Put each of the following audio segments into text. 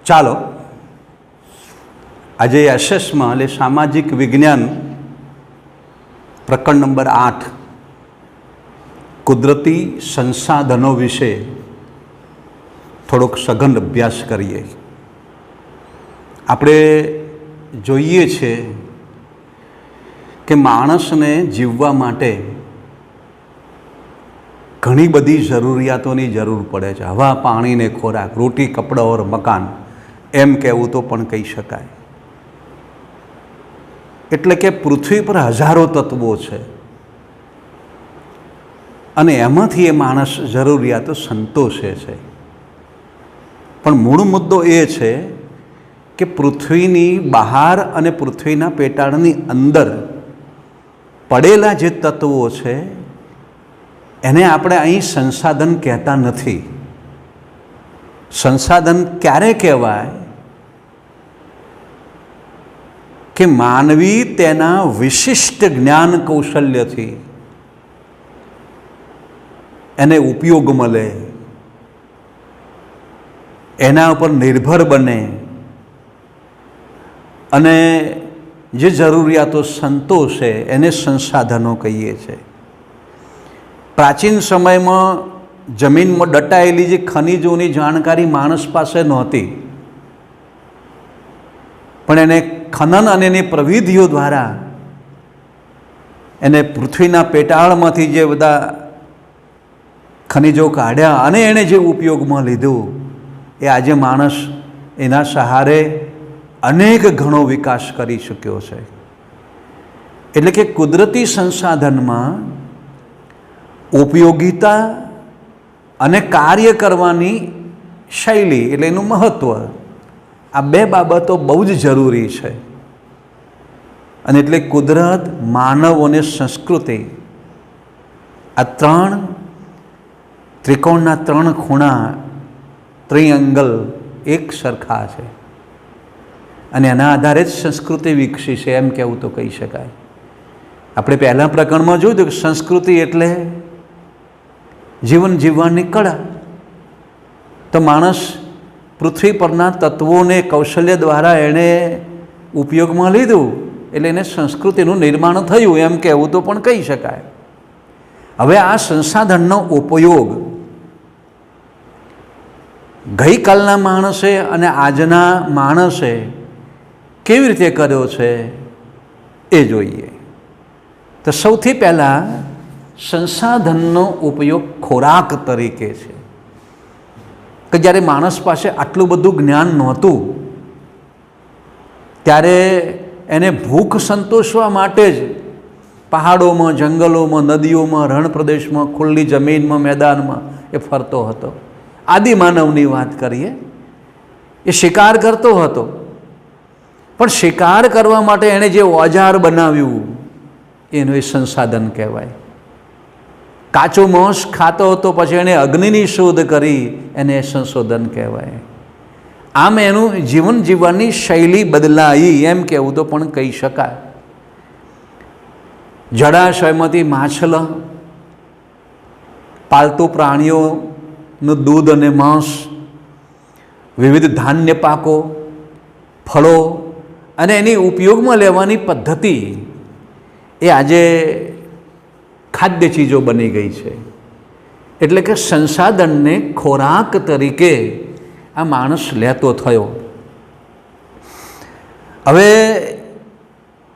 ચાલો આજે એસએસમાં એટલે સામાજિક વિજ્ઞાન પ્રકરણ નંબર 8 કુદરતી સંસાધનો વિશે થોડોક સઘન અભ્યાસ કરીએ। આપણે જોઈએ છે કે માણસને જીવવા માટે ઘણી બધી જરૂરિયાતોની જરૂર પડે છે। હવા, પાણી ને ખોરાક, રોટી, કપડાં और મકાન એમ કહેવું તો પણ કહી શકાય। એટલે કે પૃથ્વી પર હજારો તત્વો છે અને એમાંથી એ માણસ જરૂરિયાતો સંતોષે છે। પણ મૂળ મુદ્દો એ છે કે પૃથ્વીની બહાર અને પૃથ્વીના પેટાળની અંદર પડેલા જે તત્વો છે એને આપણે અહીં સંસાધન કહેતા નથી। સંસાધન ક્યારે કહેવાય કે માનવી તેના વિશિષ્ટ જ્ઞાન કૌશલ્યથી એને ઉપયોગ મળે, એના ઉપર નિર્ભર બને અને જે જરૂરિયાતો સંતોષે એને સંસાધનો કહીએ છીએ। પ્રાચીન સમયમાં જમીનમાં દટાયેલી જે ખનિજોની જાણકારી માણસ પાસે નહોતી, પણ એને ખનન અને એની પ્રવિધિઓ દ્વારા એને પૃથ્વીના પેટાળમાંથી જે બધા ખનિજો કાઢ્યા અને એણે જે ઉપયોગમાં લીધું એ આજે માણસ એના સહારે અનેક ઘણો વિકાસ કરી શક્યો છે। એટલે કે કુદરતી સંસાધનમાં ઉપયોગિતા અને કાર્ય કરવાની શૈલી એટલે એનું મહત્ત્વ, આ બે બાબતો બહુ જ જરૂરી છે। અને એટલે કુદરત, માનવ અને સંસ્કૃતિ આ ત્રિકોણના ત્રણ ખૂણા, ત્રિએંગલ એક સરખા છે અને એના આધારે જ સંસ્કૃતિ વિકસી છે એમ કહેવું તો કહી શકાય। આપણે પહેલાં પ્રકરણમાં જોયું કે સંસ્કૃતિ એટલે જીવન જીવવાની કળા। તો માણસ પૃથ્વી પરના તત્વોને કૌશલ્ય દ્વારા એણે ઉપયોગમાં લીધું એટલે એને સંસ્કૃતિનું નિર્માણ થયું એમ કહેવું તો પણ કહી શકાય। હવે આ સંસાધનનો ઉપયોગ ગઈકાલના માણસે અને આજના માણસે કેવી રીતે કર્યો છે એ જોઈએ। તો સૌથી પહેલાં સંસાધનનો ઉપયોગ ખોરાક તરીકે છે કે જ્યારે માણસ પાસે આટલું બધું જ્ઞાન નહોતું ત્યારે એને ભૂખ સંતોષવા માટે જ પહાડોમાં, જંગલોમાં, નદીઓમાં, રણ પ્રદેશમાં, ખુલ્લી જમીનમાં, મેદાનમાં એ ફરતો હતો। આદિમાનવની વાત કરીએ, એ શિકાર કરતો હતો, પણ શિકાર કરવા માટે એણે જે ઓજાર બનાવ્યું એનું એ સંસાધન કહેવાય। કાચું માંસ ખાતો હતો, પછી એણે અગ્નિની શોધ કરી, એને સંશોધન કહેવાય। આમ એનું જીવન જીવવાની શૈલી બદલાઈ એમ કહેવું તો પણ કહી શકાય। જળાશયમાંથી માછલા, પાલતુ પ્રાણીઓનું દૂધ અને માંસ, વિવિધ ધાન્ય પાકો, ફળો અને એની ઉપયોગમાં લેવાની પદ્ધતિ એ આજે ખાદ્ય ચીજો બની ગઈ છે। એટલે કે સંસાધનને ખોરાક તરીકે આ માણસ લેતો થયો। હવે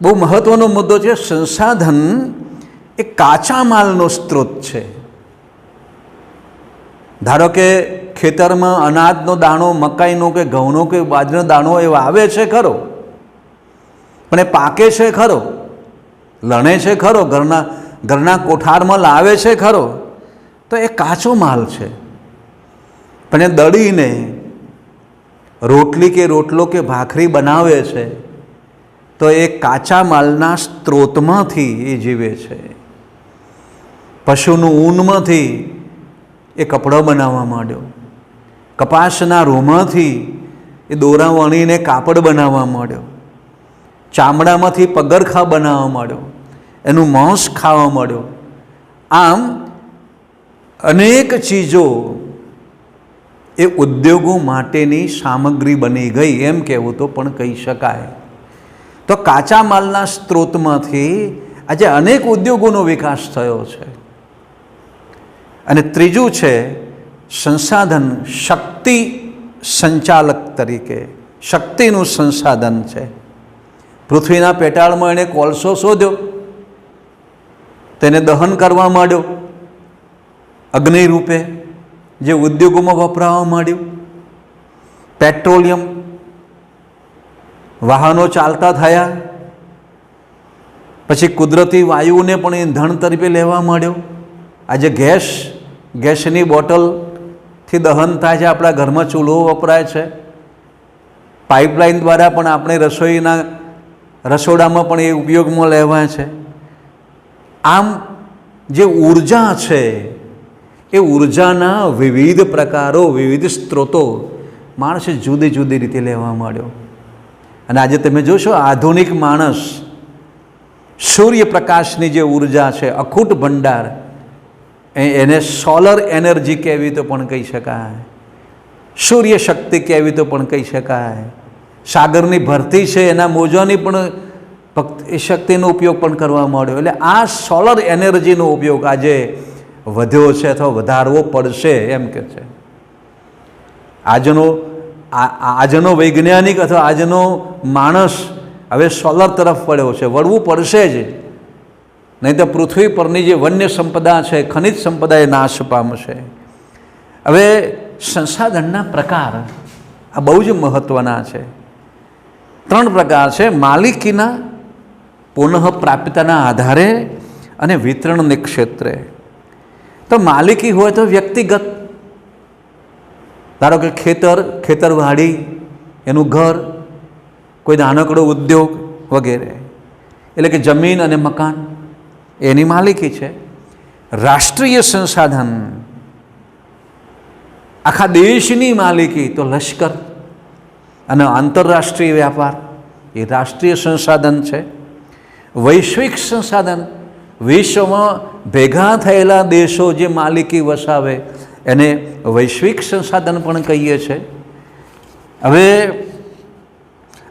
બહુ મહત્ત્વનો મુદ્દો છે, સંસાધન એ કાચા માલનો સ્ત્રોત છે। ધારો કે ખેતરમાં અનાજનો દાણો, મકાઈનો કે ઘઉંનો કે બાજરીનો દાણો એ વાવે છે ખરો, પણ એ પાકે છે ખરો, લણે છે ખરો, ઘરના કોઠારમાં લાવે છે ખરો, તો એ કાચો માલ છે। પણ એ દળીને રોટલી કે રોટલો કે ભાખરી બનાવે છે તો એ કાચા માલના સ્ત્રોતમાંથી એ જીવે છે। પશુનું ઊનમાંથી એ કપડો બનાવવા માંડ્યો, કપાસના રૂમાંથી એ દોરા વણીને કાપડ બનાવવા માંડ્યો, ચામડામાંથી પગરખા બનાવવા માંડ્યો, એનું માંસ ખાવા માંડ્યો। આમ અનેક ચીજો એ ઉદ્યોગો માટેની સામગ્રી બની ગઈ એમ કહેવું તો પણ કહી શકાય. તો કાચા માલના સ્ત્રોતમાંથી આજે અનેક ઉદ્યોગોનો વિકાસ થયો છે. અને ત્રીજું છે સંસાધન, શક્તિ સંચાલક તરીકે. શક્તિનું સંસાધન છે. પૃથ્વીના પેટાળમાં એણે કોલસો શોધ્યો, તેને દહન કરવા માંડ્યો અગ્નિ રૂપે, જે ઉદ્યોગોમાં વપરાવા માંડ્યું. પેટ્રોલિયમ, વાહનો ચાલતા થયા. પછી કુદરતી વાયુને પણ ઈંધણ તરીકે લેવા માંડ્યો. આજે ગેસની બોટલથી દહન થાય છે, આપણા ઘરમાં ચૂલો વપરાય છે. પાઇપલાઇન દ્વારા પણ આપણે રસોડામાં પણ એ ઉપયોગમાં લેવાય છે. આમ જે ઉર્જા છે એ ઉર્જાના વિવિધ પ્રકારો, વિવિધ સ્ત્રોતો માણસે જુદી જુદી રીતે લેવા માંડ્યો. અને આજે તમે જોશો આધુનિક માણસ સૂર્યપ્રકાશની જે ઉર્જા છે, અખૂટ ભંડાર, એને સોલર એનર્જી કહેવી તો પણ કહી શકાય, સૂર્ય શક્તિ કહેવી તો પણ કહી શકાય. સાગરની ભરતી છે એના મોજાની પણ એ શક્તિનો ઉપયોગ પણ કરવા માંડ્યો. એટલે આ સોલર એનર્જીનો ઉપયોગ આજે વધ્યો છે અથવા વધારવો પડશે એમ કે છે. આજનો વૈજ્ઞાનિક અથવા આજનો માણસ હવે સોલર તરફ વળ્યો છે, વળવું પડશે જ, નહીં તો પૃથ્વી પરની જે વન્ય સંપદા છે, ખનિજ સંપદા એ નાશ પામશે. હવે સંસાધનના પ્રકાર આ બહુ જ મહત્ત્વના છે. 3 પ્રકાર છે: માલિકીના, પુનઃ પ્રાપ્યતાના આધારે અને વિતરણને ક્ષેત્રે. તો માલિકી હોય તો વ્યક્તિગત, ધારો કે ખેતરવાડી, એનું ઘર, કોઈ નાનકડો ઉદ્યોગ વગેરે, એટલે કે જમીન અને મકાન એની માલિકી છે. રાષ્ટ્રીય સંસાધન, આખા દેશની માલિકી તો લશ્કર અને આંતરરાષ્ટ્રીય વ્યાપાર એ રાષ્ટ્રીય સંસાધન છે. વૈશ્વિક સંસાધન, વિશ્વમાં ભેગા થયેલા દેશો જે માલિકી વસાવે એને વૈશ્વિક સંસાધન પણ કહીએ છીએ. હવે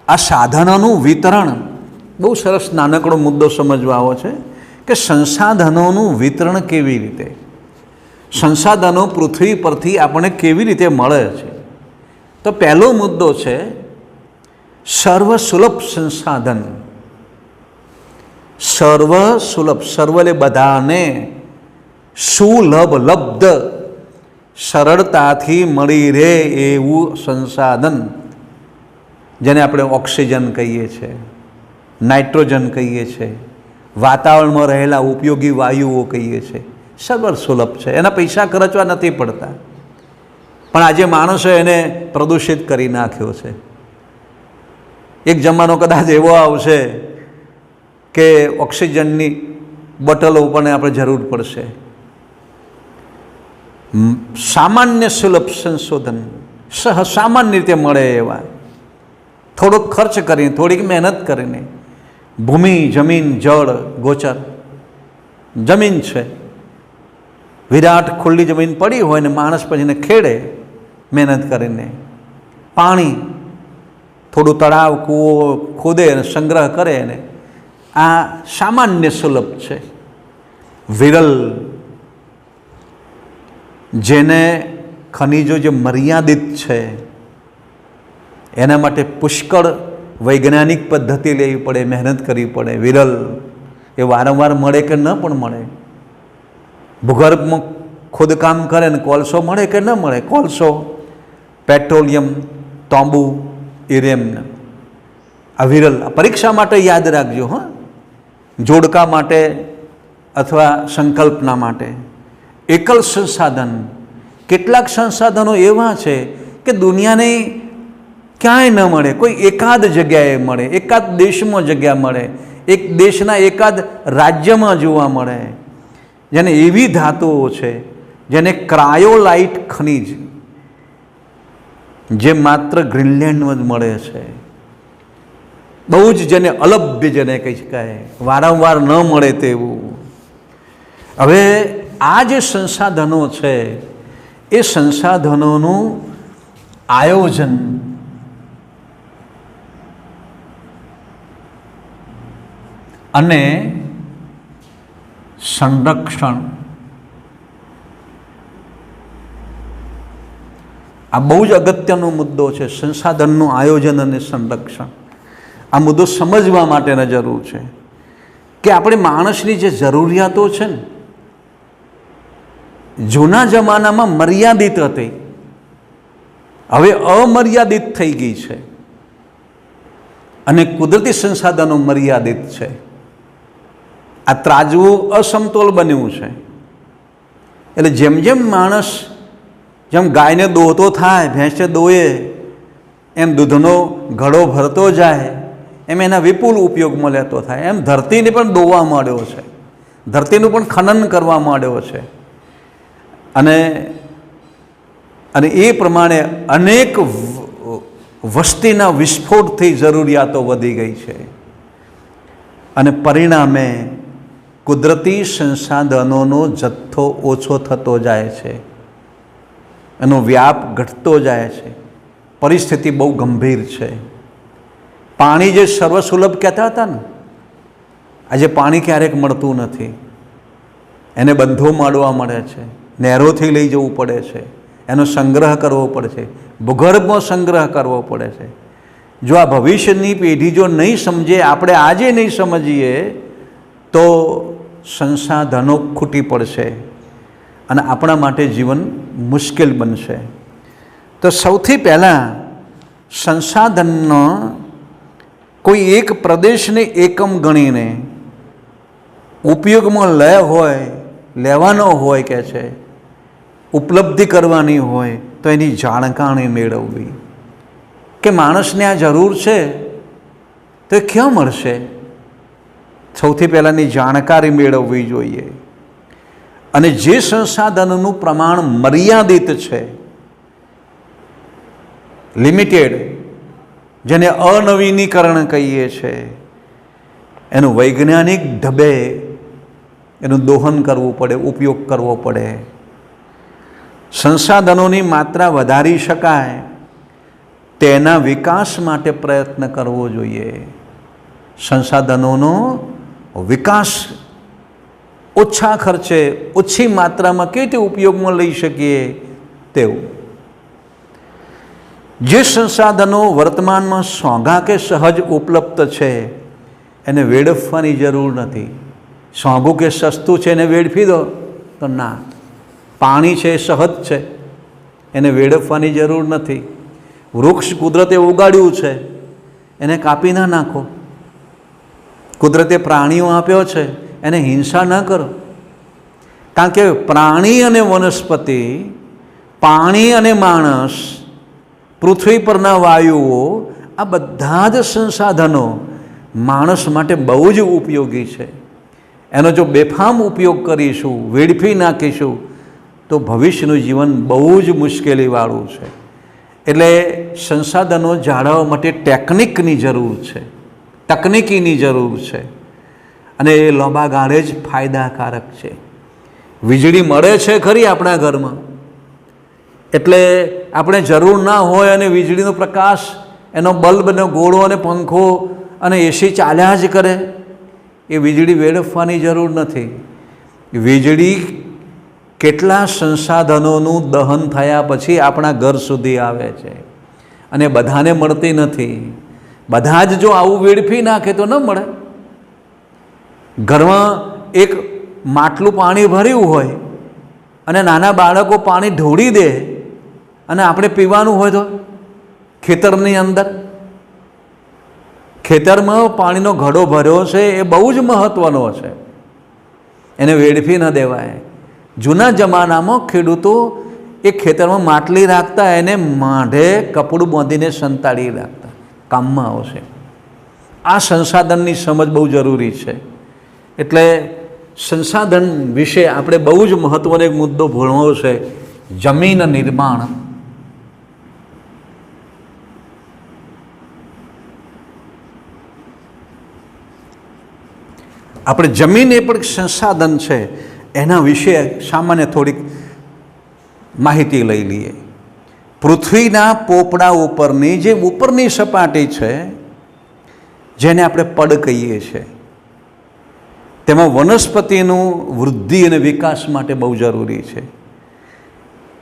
આ સાધનોનું વિતરણ, બહુ સરસ નાનકડો મુદ્દો સમજવા આવો છે કે સંસાધનોનું વિતરણ કેવી રીતે, સંસાધનો પૃથ્વી પરથી આપણને કેવી રીતે મળે છે. તો પહેલો મુદ્દો છે સર્વસુલભ સંસાધન. સર્વસુલભ, સર્વ એટલે બધાને, સુલભ, લબ્ધ, સરળતાથી મળી રહે એવું સંસાધન, જેને આપણે ઓક્સિજન કહીએ છીએ, નાઇટ્રોજન કહીએ છીએ, વાતાવરણમાં રહેલા ઉપયોગી વાયુઓ કહીએ છીએ. સર્વસુલભ છે, એના પૈસા ખર્ચવા નથી પડતા. પણ આજે માણસો એને પ્રદૂષિત કરી નાખ્યો છે. એક જમાનો કદાચ એવો આવશે કે ઓક્સિજનની બોટલો પણ આપણે જરૂર પડશે. સામાન્ય સુલભ સંશોધન, સામાન્ય રીતે મળે એવા, થોડોક ખર્ચ કરીને, થોડીક મહેનત કરીને. ભૂમિ, જમીન, જળ, ગોચર. જમીન છે, વિરાટ ખુલ્લી જમીન પડી હોય ને માણસ પછી એને ખેડે મહેનત કરીને. પાણી, થોડું તળાવ, કૂવો ખોદે અને સંગ્રહ કરે ને, આ સામાન્ય સુલભ છે. વિરલ, જેને ખનિજો જે મર્યાદિત છે એના માટે પુષ્કળ વૈજ્ઞાનિક પદ્ધતિ લેવી પડે, મહેનત કરવી પડે. વિરલ એ વારંવાર મળે કે ન પણ મળે. ભૂગર્ભમાં ખોદકામ કરે ને કોલસો મળે કે ન મળે. કોલસો, પેટ્રોલિયમ, તાંબુ, ઇરેમ, આ વિરલ. પરીક્ષા માટે યાદ રાખજો, હા, જોડકા માટે અથવા સંકલ્પના માટે. એકલ સંસાધન, કેટલાક સંસાધનો એવા છે કે દુનિયાને ક્યાંય ન મળે, કોઈ એકાદ જગ્યાએ મળે, એકાદ દેશમાં જગ્યા મળે, એક દેશના એકાદ રાજ્યમાં જોવા મળે. જેને એવી ધાતુઓ છે જેને ક્રાયોલાઇટ ખનિજ, જે માત્ર ગ્રીનલેન્ડમાં જ મળે છે. બહુ જ જેને અલભ્ય જેને કહી શકાય, વારંવાર ન મળે તેવું. હવે આ જે સંસાધનો છે એ સંસાધનોનું આયોજન અને સંરક્ષણ, આ બહુ જ અગત્યનો મુદ્દો છે. સંસાધનનું આયોજન અને સંરક્ષણ, આ મુદ્દો સમજવા માટેની જરૂર છે કે આપણે માણસની જે જરૂરિયાતો છે ને, જૂના જમાનામાં મર્યાદિત હતી, હવે અમર્યાદિત થઈ ગઈ છે અને કુદરતી સંસાધનો મર્યાદિત છે. આ ત્રાજવું અસમતોલ બન્યું છે. એટલે જેમ જેમ માણસ, જેમ ગાયને દોહતો થાય, ભેંસે દોહે, એમ દૂધનો ઘડો ભરતો જાય, એમ એના વિપુલ ઉપયોગમાં લેતો થાય. એમ ધરતીને પણ દોવા માંડ્યો છે, ધરતીનું પણ ખનન કરવા માંડ્યો છે. અને એ પ્રમાણે અનેક વસ્તીના વિસ્ફોટથી જરૂરિયાતો વધી ગઈ છે અને પરિણામે કુદરતી સંસાધનોનો જથ્થો ઓછો થતો જાય છે, એનો વ્યાપ ઘટતો જાય છે. પરિસ્થિતિ બહુ ગંભીર છે. પાણી જે સર્વસુલભ કહેતા હતા ને, આજે પાણી ક્યારેક મળતું નથી. એને બંધો માંડવા મળે છે, નહેરોથી લઈ જવું પડે છે, એનો સંગ્રહ કરવો પડે છે, ભૂગર્ભમાં સંગ્રહ કરવો પડે છે. જો આ ભવિષ્યની પેઢી જો નહીં સમજે, આપણે આજે નહીં સમજીએ તો સંસાધનો ખૂટી પડશે અને આપણા માટે જીવન મુશ્કેલ બનશે. તો સૌથી પહેલાં સંસાધનનો કોઈ એક પ્રદેશને એકમ ગણીને ઉપયોગમાં લેવાનો હોય કે છે, ઉપલબ્ધિ કરવાની હોય તો એની જાણકારી મેળવવી કે માણસને આ જરૂર છે તો એ ક્યાં મળશે. સૌથી પહેલાંની જાણકારી મેળવવી જોઈએ. અને જે સંસાધનોનું પ્રમાણ મર્યાદિત છે, લિમિટેડ, જેને અનવીનીકરણ કહીએ છીએ, એનું વૈજ્ઞાનિક ઢબે એનું દોહન કરવું પડે, ઉપયોગ કરવો પડે. સંસાધનોની માત્રા વધારી શકાય તેના વિકાસ માટે પ્રયત્ન કરવો જોઈએ. સંસાધનોનો વિકાસ ઓછા ખર્ચે, ઓછી માત્રામાં કેવી રીતે ઉપયોગમાં લઈ શકીએ તેવું. જે સંસાધનો વર્તમાનમાં સોંઘા કે સહજ ઉપલબ્ધ છે એને વેડફવાની જરૂર નથી. સોંઘું કે સસ્તું છે એને વેડફી દો તો ના. પાણી છે, સહજ છે, એને વેડફવાની જરૂર નથી. વૃક્ષ કુદરતે ઉગાડ્યું છે, એને કાપી ના નાખો. કુદરતે પ્રાણીઓ આપ્યો છે, એને હિંસા ન કરો. કારણ કે પ્રાણી અને વનસ્પતિ, પાણી અને માણસ, પૃથ્વી પરના વાયુઓ, આ બધા જ સંસાધનો માણસ માટે બહુ જ ઉપયોગી છે. એનો જો બેફામ ઉપયોગ કરીશું, વેડફી નાખીશું તો ભવિષ્યનું જીવન બહુ જ મુશ્કેલીવાળું છે. એટલે સંસાધનો જાળવવા માટે ટેકનિકની જરૂર છે, તકનિકીની જરૂર છે અને એ લાંબા ગાળે જ ફાયદાકારક છે. વીજળી મળે છે ખરી આપણા ઘરમાં, એટલે આપણે જરૂર ના હોય અને વીજળીનો પ્રકાશ, એનો બલ્બનો ગોળો અને પંખો અને એસી ચાલ્યા જ કરે, એ વીજળી વેડફવાની જરૂર નથી. વીજળી કેટલા સંસાધનોનું દહન થયા પછી આપણા ઘર સુધી આવે છે અને બધાને મળતી નથી. બધા જ જો આવું વેડફી નાખે તો ન મળે. ઘરમાં એક માટલું પાણી ભર્યું હોય અને નાના બાળકો પાણી ઢોળી દે અને આપણે પીવાનું હોય તો ખેતરની અંદર, ખેતરમાં પાણીનો ઘડો ભર્યો છે, એ બહુ જ મહત્ત્વનો છે, એને વેડફી ન દેવાય. જૂના જમાનામાં ખેડૂતો એ ખેતરમાં માટલી રાખતા, એને માઢે કપડું બાંધીને સંતાડી રાખતા, કામમાં આવશે. આ સંસાધનની સમજ બહુ જરૂરી છે. એટલે સંસાધન વિશે આપણે બહુ જ મહત્ત્વનો એક મુદ્દો ભણવો છે, જમીન નિર્માણ. આપણે જમીન એ પણ સંસાધન છે, એના વિશે સામાન્ય થોડીક માહિતી લઈ લઈએ. પૃથ્વીના પોપડા ઉપરની જે ઉપરની સપાટી છે, જેને આપણે પડ કહીએ છીએ, તેમાં વનસ્પતિનું વૃદ્ધિ અને વિકાસ માટે બહુ જરૂરી છે.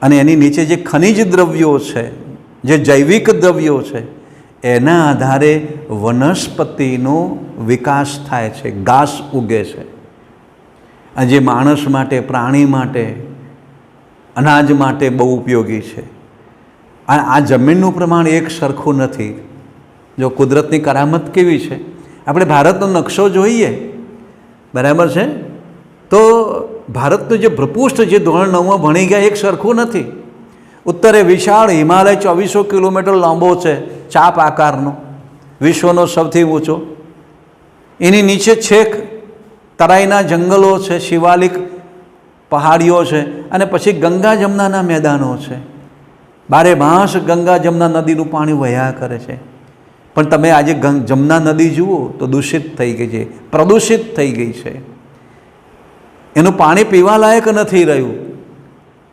અને એની નીચે જે ખનિજ દ્રવ્યો છે, જે જૈવિક દ્રવ્યો છે, એના આધારે વનસ્પતિનો વિકાસ થાય છે, ઘાસ ઉગે છે. અને જે માણસ માટે, પ્રાણી માટે, અનાજ માટે બહુ ઉપયોગી છે. અને આ જમીનનું પ્રમાણ એક સરખું નથી. જો કુદરતની કરામત કેવી છે, આપણે ભારતનો નકશો જોઈએ, બરાબર છે, તો ભારતનું જે ભૂપૃષ્ઠ જે ધોરણ 9માં ભણી ગયા એક સરખું નથી. ઉત્તરે વિશાળ હિમાલય 2400 કિલોમીટર લાંબો છે, ચાપ આકારનો, વિશ્વનો સૌથી ઊંચો. એની નીચે છેક તરાઈના જંગલો છે, શિવાલિક પહાડીઓ છે, અને પછી ગંગા જમનાના મેદાનો છે. બારે માસ ગંગા જમના નદીનું પાણી વહ્યા કરે છે. પણ તમે આજે જમના નદી જુઓ તો દૂષિત થઈ ગઈ છે, પ્રદૂષિત થઈ ગઈ છે. એનું પાણી પીવા લાયક નથી રહ્યું,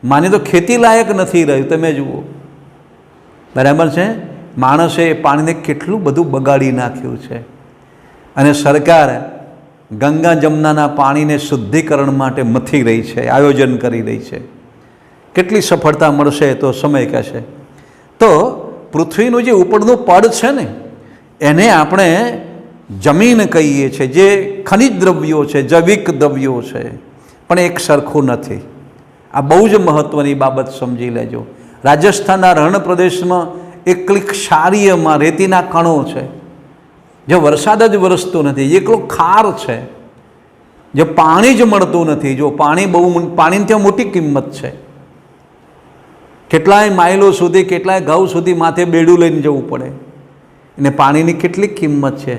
માને તો ખેતી લાયક નથી રહ્યું. તમે જુઓ, બરાબર છે, માણસે એ પાણીને કેટલું બધું બગાડી નાખ્યું છે. અને સરકાર ગંગા જમનાના પાણીને શુદ્ધિકરણ માટે મથી રહી છે, આયોજન કરી રહી છે. કેટલી સફળતા મળશે તો સમય કહેશે. તો પૃથ્વીનું જે ઉપરનું પડ છે ને, એને આપણે જમીન કહીએ છીએ. જે ખનિજ દ્રવ્યો છે, જૈવિક દ્રવ્યો છે, પણ એક સરખું નથી. આ બહુ જ મહત્ત્વની બાબત સમજી લેજો. રાજસ્થાનના રણ પ્રદેશમાં એકલી ક્ષારીયમાં રેતીના કણો છે, જે વરસાદ જ વરસતો નથી, એકલો ખાર છે, જે પાણી જ મળતું નથી. જો પાણીની ત્યાં મોટી કિંમત છે. કેટલાય માઇલો સુધી, કેટલાય ઘઉં સુધી માથે બેડું લઈને જવું પડે. અને પાણીની કેટલી કિંમત છે.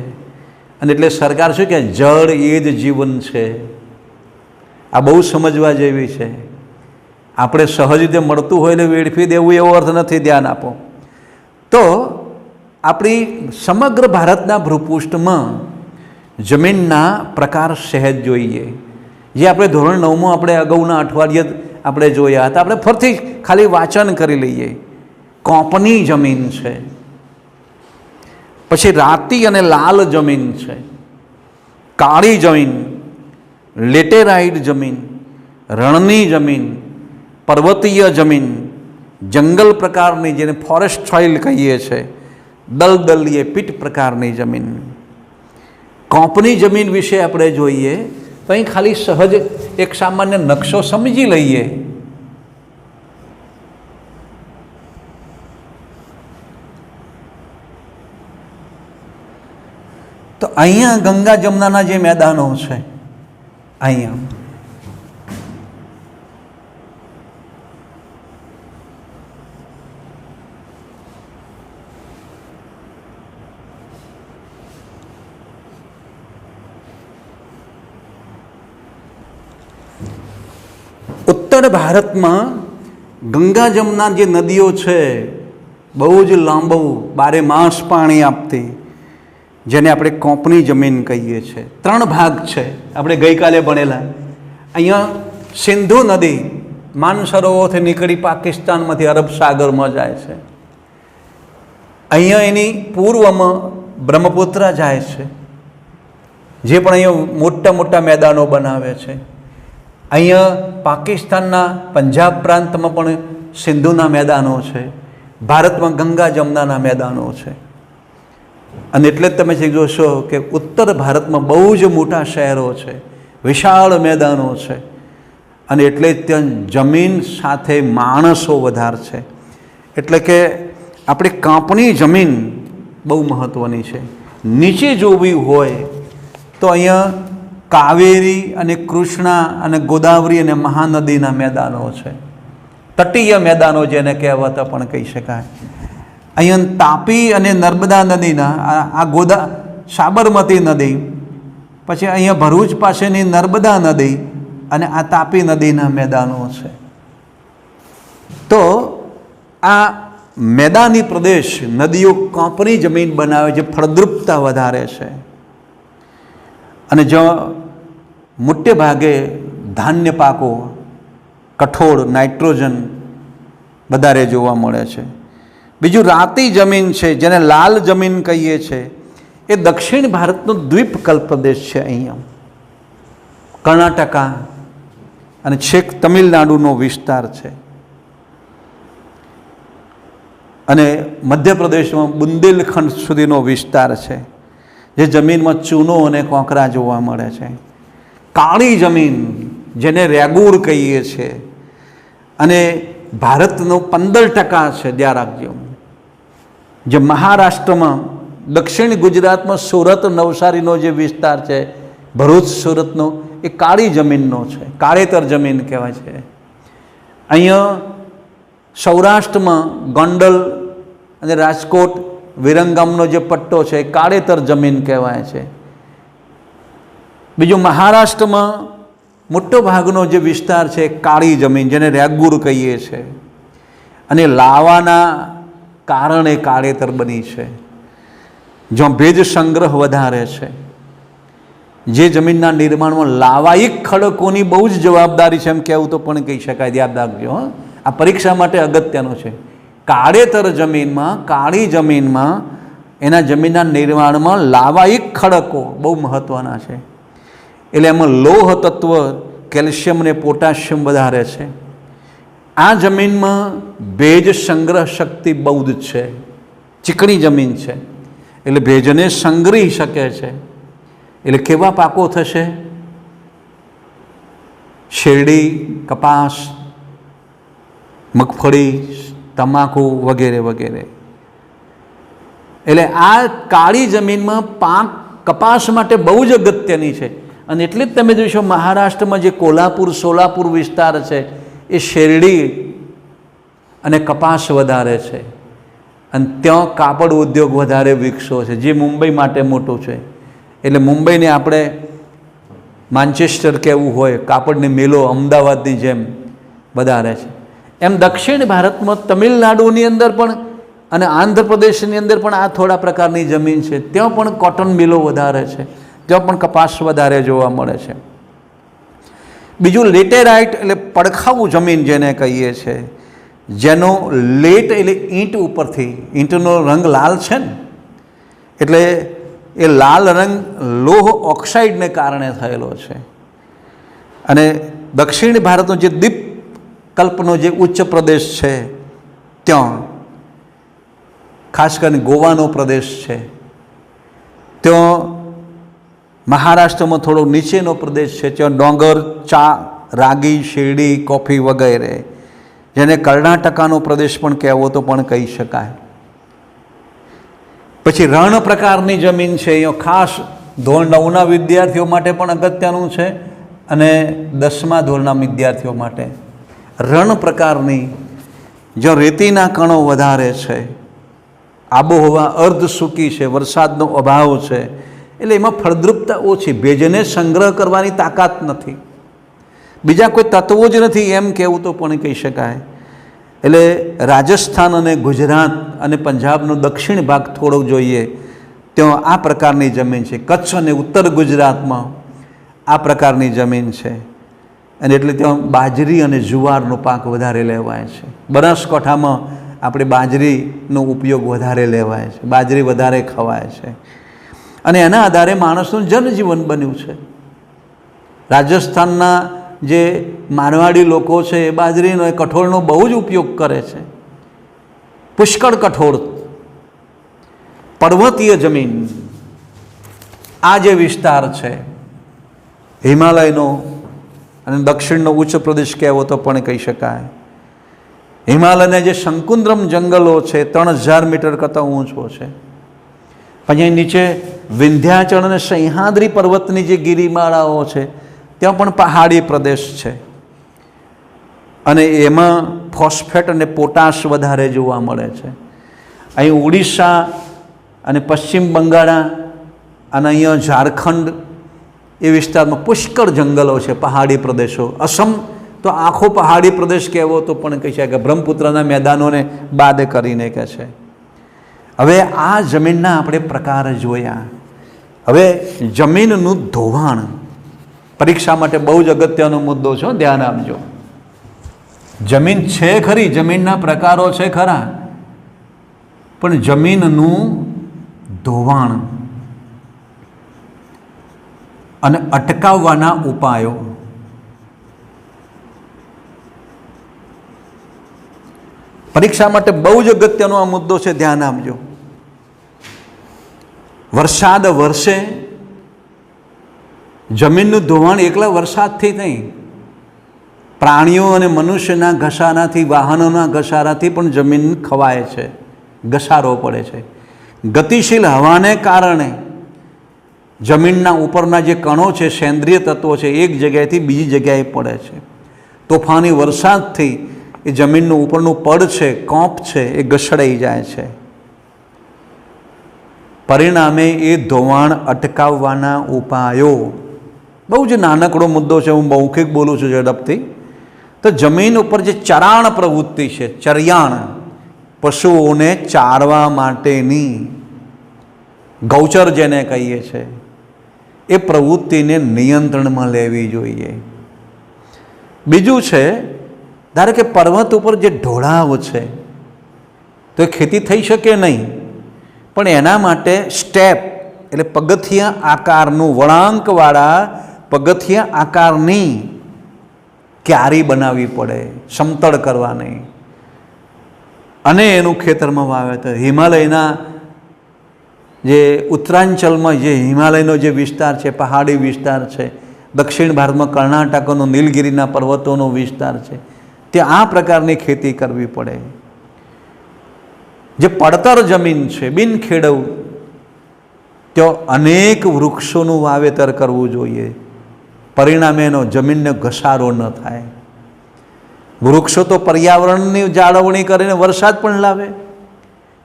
અને એટલે સરકાર શું કહે, જળ એ જ જીવન છે. આ બહુ સમજવા જેવી છે. આપણે સહજ રીતે મળતું હોય એટલે વેડફી દેવું એવો અર્થ નથી, ધ્યાન આપો. તો આપણી સમગ્ર ભારતના ભૂપૃષ્ઠમાં જમીનના પ્રકાર સહેજ જોઈએ. જે આપણે ધોરણ 9માં આપણે અગાઉના અઠવાડિયે આપણે જોયા હતા. આપણે ફરીથી ખાલી વાંચન કરી લઈએ. કોપની જમીન છે, પછી રાતી અને લાલ જમીન છે, કાળી જમીન, લેટેરાઇટ જમીન, રણની જમીન, પર્વતીય જમીન, જંગલ પ્રકારની જેને ફોરેસ્ટ સોઇલ કહીએ છીએ, દલદલીય પીટ પ્રકારની જમીન. કોપની જમીન વિશે આપણે જોઈએ તો અહીં ખાલી સહજ એક સામાન્ય નકશો સમજી લઈએ. તો અહીંયા ગંગા જમનાના જે મેદાનો છે, અહીંયા ઉત્તર ભારતમાં ગંગા જમના જે નદીઓ છે, બહુ જ લાંબુ બારે માસ પાણી આપતી, જેને આપણે કોપની જમીન કહીએ છીએ. 3 ભાગ છે, આપણે ગઈકાલે ભણેલા. અહીંયા સિંધુ નદી માનસરોવરથી નીકળી પાકિસ્તાનમાંથી અરબ સાગરમાં જાય છે. અહીંયા એની પૂર્વમાં બ્રહ્મપુત્ર જાય છે, જે પણ અહીંયા મોટા મોટા મેદાનો બનાવે છે. અહીંયા પાકિસ્તાનના પંજાબ પ્રાંતમાં પણ સિંધુના મેદાનો છે. ભારતમાં ગંગા જમનાના મેદાનો છે. અને એટલે જ તમે જોશો કે ઉત્તર ભારતમાં બહુ જ મોટા શહેરો છે, વિશાળ મેદાનો છે. અને એટલે જ ત્યાં જમીન સાથે માણસો વધારે છે. એટલે કે આપણી કાંપની જમીન બહુ મહત્ત્વની છે. નીચે જોવી હોય તો અહીંયા કાવેરી અને કૃષ્ણા અને ગોદાવરી અને મહાનદીના મેદાનો છે. તટીય મેદાનો જેને કહેવાતા પણ કહી શકાય. અહીંયા તાપી અને નર્મદા નદીના આ સાબરમતી નદી, પછી અહીંયા ભરૂચ પાસેની નર્મદા નદી અને આ તાપી નદીના મેદાનો છે. તો આ મેદાની પ્રદેશ, નદીઓ કાંપની જમીન બનાવે છે, ફળદ્રુપતા વધારે છે. અને જો મોટે ભાગે ધાન્ય પાકો, કઠોળ, નાઇટ્રોજન વધારે જોવા મળે છે. બીજું રાતી જમીન છે, જેને લાલ જમીન કહીએ છીએ, એ દક્ષિણ ભારતનો દ્વીપકલ્પ પ્રદેશ છે. અહીંયા કર્ણાટકા અને છેક તમિલનાડુનો વિસ્તાર છે, અને મધ્યપ્રદેશમાં બુંદેલખંડ સુધીનો વિસ્તાર છે, જે જમીનમાં ચૂનો અને કોંકરા જોવા મળે છે. કાળી જમીન, જેને રેગુર કહીએ છીએ, અને ભારતનો 15% છે. ધ્યાન રાખજો. જે મહારાષ્ટ્રમાં દક્ષિણ ગુજરાતમાં સુરત નવસારીનો જે વિસ્તાર છે, ભરૂચ સુરતનો, એ કાળી જમીનનો છે, કાળેતર જમીન કહેવાય છે. અહીંયા સૌરાષ્ટ્રમાં ગોંડલ અને રાજકોટ વિરંગામનો જે પટ્ટો છે, એ કાળેતર જમીન કહેવાય છે. બીજું મહારાષ્ટ્રમાં મોટો ભાગનો જે વિસ્તાર છે, કાળી જમીન, જેને રેગુર કહીએ છીએ, અને લાવાના કારણે કાળેતર બની છે, જ્યાં ભેજ સંગ્રહ વધારે છે. જે જમીનના નિર્માણમાં લાવાયિક ખડકોની બહુ જ જવાબદારી છે, એમ કહેવું તો પણ કહી શકાય. યાદ રાખજો, આ પરીક્ષા માટે અગત્યનું છે. કાળેતર જમીનમાં, કાળી જમીનમાં, એના જમીનના નિર્માણમાં લાવાયિક ખડકો બહુ મહત્ત્વના છે. એટલે એમાં લોહ તત્વ, કેલ્શિયમ અને પોટાશિયમ વધારે છે. આ જમીનમાં ભેજ સંગ્રહ શક્તિ બહુ જ છે, ચીકણી જમીન છે, એટલે ભેજને સંગ્રહી શકે છે. એટલે કેવા પાકો થશે? શેરડી, કપાસ, મગફળી, તમાકુ વગેરે વગેરે. એટલે આ કાળી જમીનમાં પાક કપાસ માટે બહુ જ અગત્યની છે. અને એટલે જ તમે જોશો મહારાષ્ટ્રમાં જે કોલ્હાપુર સોલાપુર વિસ્તાર છે, એ શેરડી અને કપાસ વધારે છે, અને ત્યાં કાપડ ઉદ્યોગ વધારે વિકસ્યો છે, જે મુંબઈ માટે મોટું છે. એટલે મુંબઈને આપણે માન્ચેસ્ટર કહેવું હોય, કાપડની મિલો અમદાવાદની જેમ વધારે છે. એમ દક્ષિણ ભારતમાં તમિલનાડુની અંદર પણ અને આંધ્રપ્રદેશની અંદર પણ આ થોડા પ્રકારની જમીન છે. ત્યાં પણ કોટન મિલો વધારે છે, ત્યાં પણ કપાસ વધારે જોવા મળે છે. બીજું લેટેરાઇટ એટલે પડખાવું જમીન જેને કહીએ છીએ, જેનો લેટ એટલે ઈંટ ઉપરથી, ઈંટનો રંગ લાલ છે ને, એટલે એ લાલ રંગ લોહ ઓક્સાઇડને કારણે થયેલો છે. અને દક્ષિણ ભારતનો જે દ્વીપકલ્પનો જે ઉચ્ચ પ્રદેશ છે, ત્યાં ખાસ કરીને ગોવાનો પ્રદેશ છે, ત્યાં મહારાષ્ટ્રમાં થોડો નીચેનો પ્રદેશ છે, ત્યાં ડોંગર, ચા, રાગી, શેરડી, કોફી વગેરે, જેને કર્ણાટકાનો પ્રદેશ પણ કહેવો તો પણ કહી શકાય. પછી રણ પ્રકારની જમીન છે, અહીંયા ખાસ ધોરણ 9ના વિદ્યાર્થીઓ માટે પણ અગત્યનું છે, અને 10મા ધોરણના વિદ્યાર્થીઓ માટે. રણ પ્રકારની, જ્યાં રેતીના કણો વધારે છે, આબોહવા અર્ધ સૂકી છે, વરસાદનો અભાવ છે, એટલે એમાં ફળદ્રુપતા ઓછી, ભેજને સંગ્રહ કરવાની તાકાત નથી, બીજા કોઈ તત્વો જ નથી, એમ કહેવું તો પણ કહી શકાય. એટલે રાજસ્થાન અને ગુજરાત અને પંજાબનો દક્ષિણ ભાગ થોડો જોઈએ, ત્યાં આ પ્રકારની જમીન છે. કચ્છ અને ઉત્તર ગુજરાતમાં આ પ્રકારની જમીન છે, અને એટલે ત્યાં બાજરી અને જુવારનો પાક વધારે લેવાય છે. બનાસકાંઠામાં આપણે બાજરીનો ઉપયોગ વધારે લેવાય છે, બાજરી વધારે ખવાય છે, અને એના આધારે માણસનું જનજીવન બન્યું છે. રાજસ્થાનના જે મારવાડી લોકો છે, એ બાજરીનો કઠોળનો બહુ જ ઉપયોગ કરે છે, પુષ્કળ કઠોળ. પર્વતીય જમીન, આ જે વિસ્તાર છે, હિમાલયનો અને દક્ષિણનો ઉચ્ચ પ્રદેશ કહેવો તો પણ કહી શકાય. હિમાલયના જે શંકુદ્રમ જંગલો છે, 3000 મીટર કરતાં ઊંચો છે. પછી નીચે વિંધ્યાચલ અને સહ્યાદ્રી પર્વતની જે ગિરિમાળાઓ છે, ત્યાં પણ પહાડી પ્રદેશ છે, અને એમાં ફોસ્ફેટ અને પોટાશ વધારે જોવા મળે છે. અહીં ઓડિશા અને પશ્ચિમ બંગાળ અને અહીંયા ઝારખંડ એ વિસ્તારમાં પુષ્કળ જંગલો છે, પહાડી પ્રદેશો. અસમ તો આખો પહાડી પ્રદેશ કહેવો તો પણ કહી શકાય, બ્રહ્મપુત્રના મેદાનોને બાદ કરીને કહે છે. હવે આ જમીનના આપણે પ્રકાર જોયા. હવે જમીનનું ધોવાણ પરીક્ષા માટે બહુ જ અગત્યનો મુદ્દો છે, ધ્યાન આપજો. જમીન છે ખરી, જમીનના પ્રકારો છે ખરા, પણ જમીનનું ધોવાણ અને અટકાવવાના ઉપાયો. પરીક્ષા માટે બહુ જ અગત્યનો આ મુદ્દો છે, ધ્યાન આપજો. વરસાદ વરસે, જમીનનું ધોવાણ એકલા વરસાદથી નહીં, પ્રાણીઓ અને મનુષ્યના ઘસારાથી, વાહનોના ઘસારાથી પણ જમીન ખવાય છે, ઘસારો પડે છે. ગતિશીલ હવાને કારણે જમીનના ઉપરના જે કણો છે, સેન્દ્રિય તત્વો છે, એક જગ્યાએથી બીજી જગ્યાએ પડે છે. તોફાની વરસાદથી એ જમીનનું ઉપરનું પડ છે, કોપ છે, એ ઘસડાઈ જાય છે. પરિણામે એ ધોવાણ અટકાવવાના ઉપાયો. બહુ જ નાનકડો મુદ્દો છે, હું મૌખિક બોલું છું ઝડપથી. તો જમીન ઉપર જે ચરાણ પ્રવૃત્તિ છે, ચરિયાણ, પશુઓને ચારવા માટેની, ગૌચર જેને કહીએ છીએ, એ પ્રવૃત્તિને નિયંત્રણમાં લેવી જોઈએ. બીજું છે, ધારો કે પર્વત ઉપર જે ઢોળાવ છે, તો એ ખેતી થઈ શકે નહીં, પણ એના માટે સ્ટેપ એટલે પગથિયા આકારનું, વળાંકવાળા પગથિયા આકારની ક્યારી બનાવવી પડે, સમતળ કરવાની, અને એનું ખેતરમાં વાવેતર. હિમાલયના જે ઉત્તરાંચલમાં જે હિમાલયનો જે વિસ્તાર છે, પહાડી વિસ્તાર છે, દક્ષિણ ભારતમાં કર્ણાટકનો નીલગિરીના પર્વતોનો વિસ્તાર છે, ત્યાં આ પ્રકારની ખેતી કરવી પડે. જે પડતર જમીન છે, બિનખેડવ, ત્યાં અનેક વૃક્ષોનું વાવેતર કરવું જોઈએ. પરિણામે એનો જમીનને ઘસારો ન થાય. વૃક્ષો તો પર્યાવરણની જાળવણી કરીને વરસાદ પણ લાવે,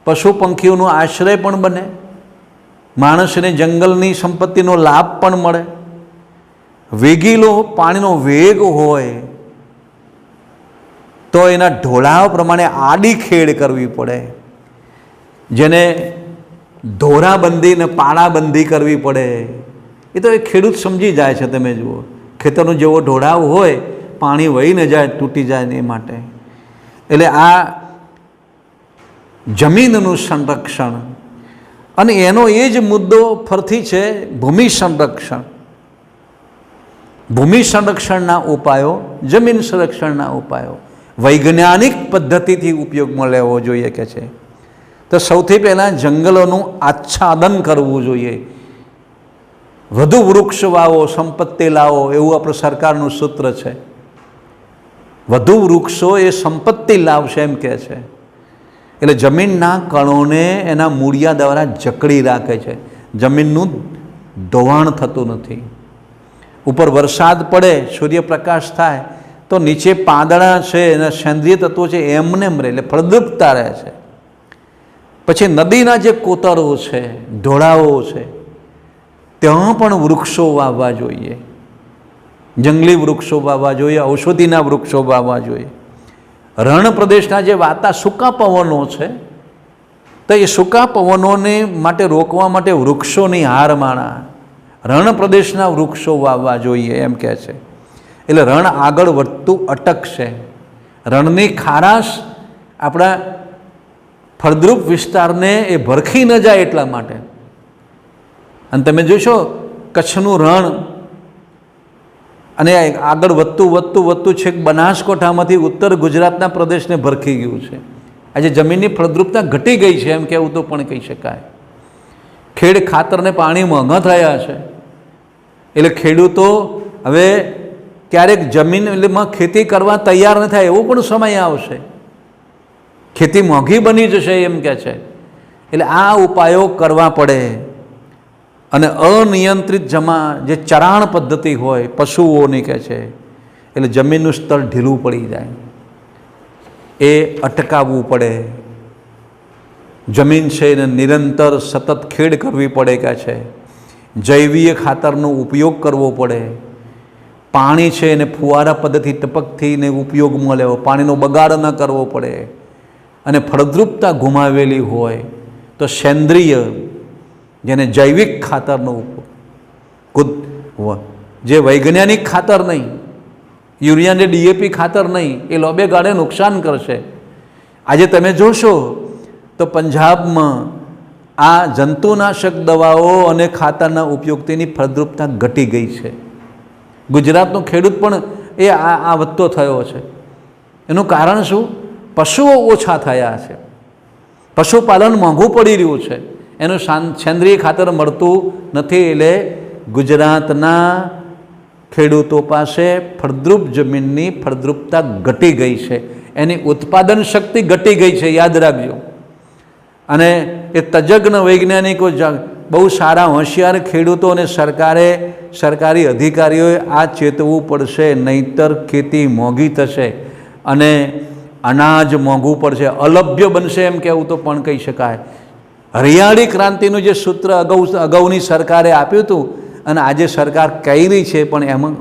પશુ પંખીઓનો આશ્રય પણ બને, માણસને જંગલની સંપત્તિનો લાભ પણ મળે. વેગીલો પાણીનો વેગ હોય તો એના ઢોળાવ પ્રમાણે આડી ખેડ કરવી પડે, જેને ધોરાબંધી ને પાળાબંધી કરવી પડે. એ તો એ ખેડૂત સમજી જાય છે. તમે જુઓ, ખેતરનો જેવો ઢોળાવ હોય, પાણી વહી ન જાય, તૂટી જાય ને એ માટે. એટલે આ જમીનનું સંરક્ષણ, અને એનો એ જ મુદ્દો ફરતી છે ભૂમિ સંરક્ષણ. ભૂમિ સંરક્ષણના ઉપાયો, જમીન સંરક્ષણના ઉપાયો વૈજ્ઞાનિક પદ્ધતિથી ઉપયોગમાં લેવો જોઈએ કે છે. તો સૌથી પહેલાં જંગલોનું આચ્છાદન કરવું જોઈએ. વધુ વૃક્ષ વાવો, સંપત્તિ લાવો, એવું આપણું સરકારનું સૂત્ર છે. વધુ વૃક્ષો એ સંપત્તિ લાવશે એમ કહે છે. એટલે જમીનના કણોને એના મૂળિયા દ્વારા જકડી રાખે છે, જમીનનું ધોવાણ થતું નથી. ઉપર વરસાદ પડે, સૂર્યપ્રકાશ થાય તો નીચે પાંદડા છે, એના સેન્દ્રિય તત્વો છે, એમને એમ રહે, એટલે ફળદ્રુપતા રહે છે. પછી નદીના જે કોતરો છે, ઢોળાવો છે, ત્યાં પણ વૃક્ષો વાવવા જોઈએ. જંગલી વૃક્ષો વાવવા જોઈએ, ઔષધિના વૃક્ષો વાવવા જોઈએ. રણ પ્રદેશના જે વાતા સૂકા પવનો છે, તો એ સૂકા પવનોને માટે રોકવા માટે વૃક્ષોની હારમાળા, રણ પ્રદેશના વૃક્ષો વાવવા જોઈએ એમ કહે છે. એટલે રણ આગળ વધતું અટકશે. રણની ખારાશ આપણા ફળદ્રુપ વિસ્તારને એ ભરખી ન જાય એટલા માટે. અને તમે જોશો કચ્છનું રણ, અને આગળ વધતું વધતું વધતું છેક બનાસકાંઠામાંથી ઉત્તર ગુજરાતના પ્રદેશને ભરખી ગયું છે. આજે જમીનની ફળદ્રુપતા ઘટી ગઈ છે એમ કહેવું તો પણ કહી શકાય. ખેડ ખાતરને પાણી મોંઘા થયા છે, એટલે ખેડૂતો હવે ક્યારેક જમીનમાં ખેતી કરવા તૈયાર ન થાય એવો પણ સમય આવશે. ખેતી મોંઘી બની જશે એમ કહે છે. એટલે આ ઉપાયો કરવા પડે. અને અનિયંત્રિત જે ચરાણ પદ્ધતિ હોય પશુઓની કહે છે, એટલે જમીનનું સ્તર ઢીલું પડી જાય, એ અટકાવવું પડે. જમીન છે એને નિરંતર સતત ખેડ કરવી પડે કહે છે. જૈવીય ખાતરનો ઉપયોગ કરવો પડે. પાણી છે એને ફુવારા પદ્ધતિ ટપકથી ને ઉપયોગમાં લેવો, પાણીનો બગાડ ન કરવો પડે. અને ફળદ્રુપતા ગુમાવેલી હોય તો સેન્દ્રિય, જેને જૈવિક ખાતરનો ઉપયોગ, જે વૈજ્ઞાનિક ખાતર નહીં, યુરિયા ને ડીએપી ખાતર નહીં, એ લોબે ગાળે નુકસાન કરશે. આજે તમે જોશો તો પંજાબમાં આ જંતુનાશક દવાઓ અને ખાતરના ઉપયોગની ફળદ્રુપતા ઘટી ગઈ છે. ગુજરાતનો ખેડૂત પણ એ આ વધતો થયો છે. એનું કારણ શું? પશુઓ ઓછા થયા છે, પશુપાલન મોંઘું પડી રહ્યું છે, એનું સેન્દ્રિય ખાતર મળતું નથી. એટલે ગુજરાતના ખેડૂતો પાસે ફળદ્રુપ જમીનની ફળદ્રુપતા ઘટી ગઈ છે, એની ઉત્પાદન શક્તિ ઘટી ગઈ છે, યાદ રાખજો. અને એ તજજ્ઞ વૈજ્ઞાનિકો, બહુ સારા હોશિયાર ખેડૂતો અને સરકારી અધિકારીઓએ આ ચેતવું પડશે, નહીંતર ખેતી મોંઘી થશે અને અનાજ મોંઘું પડશે, અલભ્ય બનશે એમ કહેવું તો પણ કહી શકાય. હરિયાળી ક્રાંતિનું જે સૂત્ર અગાઉની સરકારે આપ્યું હતું અને આજે સરકાર કહી રહી છે, પણ એમાં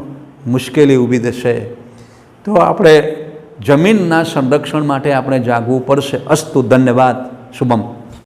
મુશ્કેલી ઊભી થશે. તો આપણે જમીનના સંરક્ષણ માટે આપણે જાગવું પડશે. અસ્તુ, ધન્યવાદ, શુભમ.